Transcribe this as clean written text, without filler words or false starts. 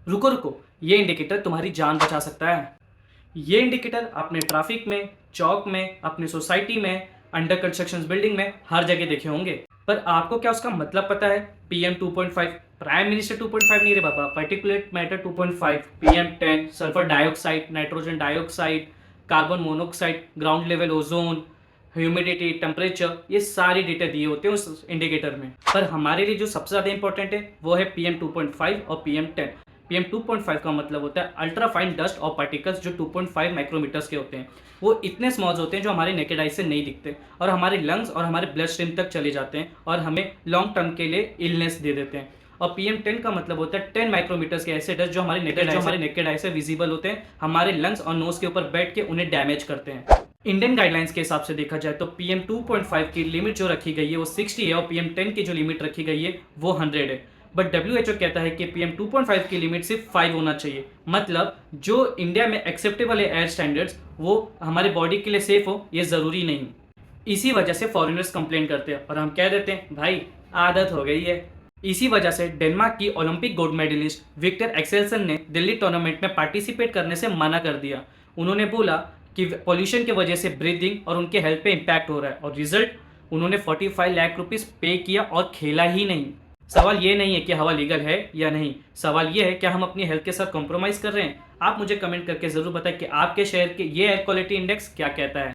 रुको रुको, ये इंडिकेटर तुम्हारी जान बचा सकता है। ये इंडिकेटर अपने ट्रैफिक में, चौक में, अपनी सोसाइटी में, अंडर कंस्ट्रक्शन बिल्डिंग में हर जगह देखे होंगे। पर आपको क्या उसका मतलब पता है? पीएम 2.5, प्राइम मिनिस्टर 2.5 नहीं रे बाबा, particulate matter 2.5, PM 10, sulphur dioxide, nitrogen dioxide, carbon monoxide, ground level ozone, humidity, temperature, ये सारी डेटा दिए होते हैं उस इंडिकेटर में। पर हमारे लिए जो सबसे ज़्यादा इंपॉर्टेंट है वो है पीएम 2.5 और पीएम 10। पीएम 2.5 का मतलब होता है अल्ट्रा फाइन डस्ट और पार्टिकल्स, जो 2.5 माइक्रोमीटर्स के होते हैं। वो इतने स्मॉल होते हैं जो हमारे नेकेड आई से नहीं दिखते और हमारे लंग्स और हमारे ब्लड स्ट्रीम तक चले जाते हैं और हमें लॉन्ग टर्म के लिए इलनेस दे देते हैं। और पीएम 10 का मतलब होता है 10 माइक्रोमीटर्स के ऐसे डस्ट जो हमारे नेकेड आई से विजिबल होते हैं, हमारे लंग्स और नोज के ऊपर बैठ के उन्हें डैमेज करते हैं। इंडियन गाइडलाइंस के हिसाब से देखा जाए तो पीएम 2.5 की लिमिट जो रखी गई है वो 60 है और पीएम 10 की जो लिमिट रखी गई है वो 100 है। बट WHO कहता है कि पीएम 2.5 की लिमिट सिर्फ 5 होना चाहिए। मतलब जो इंडिया में एक्सेप्टेबल है एयर स्टैंडर्ड्स, वो हमारे बॉडी के लिए सेफ हो ये ज़रूरी नहीं। इसी वजह से फॉरेनर्स कंप्लेन करते हैं और हम कह देते हैं भाई आदत हो गई है। इसी वजह से डेनमार्क की Olympic gold medallist Viktor Axelsen ने दिल्ली टूर्नामेंट में पार्टिसिपेट करने से मना कर दिया। उन्होंने बोला कि पॉल्यूशन की वजह से ब्रीदिंग और उनके हेल्थ पे इम्पैक्ट हो रहा है, और रिजल्ट, उन्होंने 45 लाख रुपीस पे किया और खेला ही नहीं। सवाल ये नहीं है कि हवा लीगल है या नहीं, सवाल ये है क्या हम अपनी हेल्थ के साथ कॉम्प्रोमाइज़ कर रहे हैं। आप मुझे कमेंट करके ज़रूर बताएं कि आपके शहर के ये एयर क्वालिटी इंडेक्स क्या कहता है।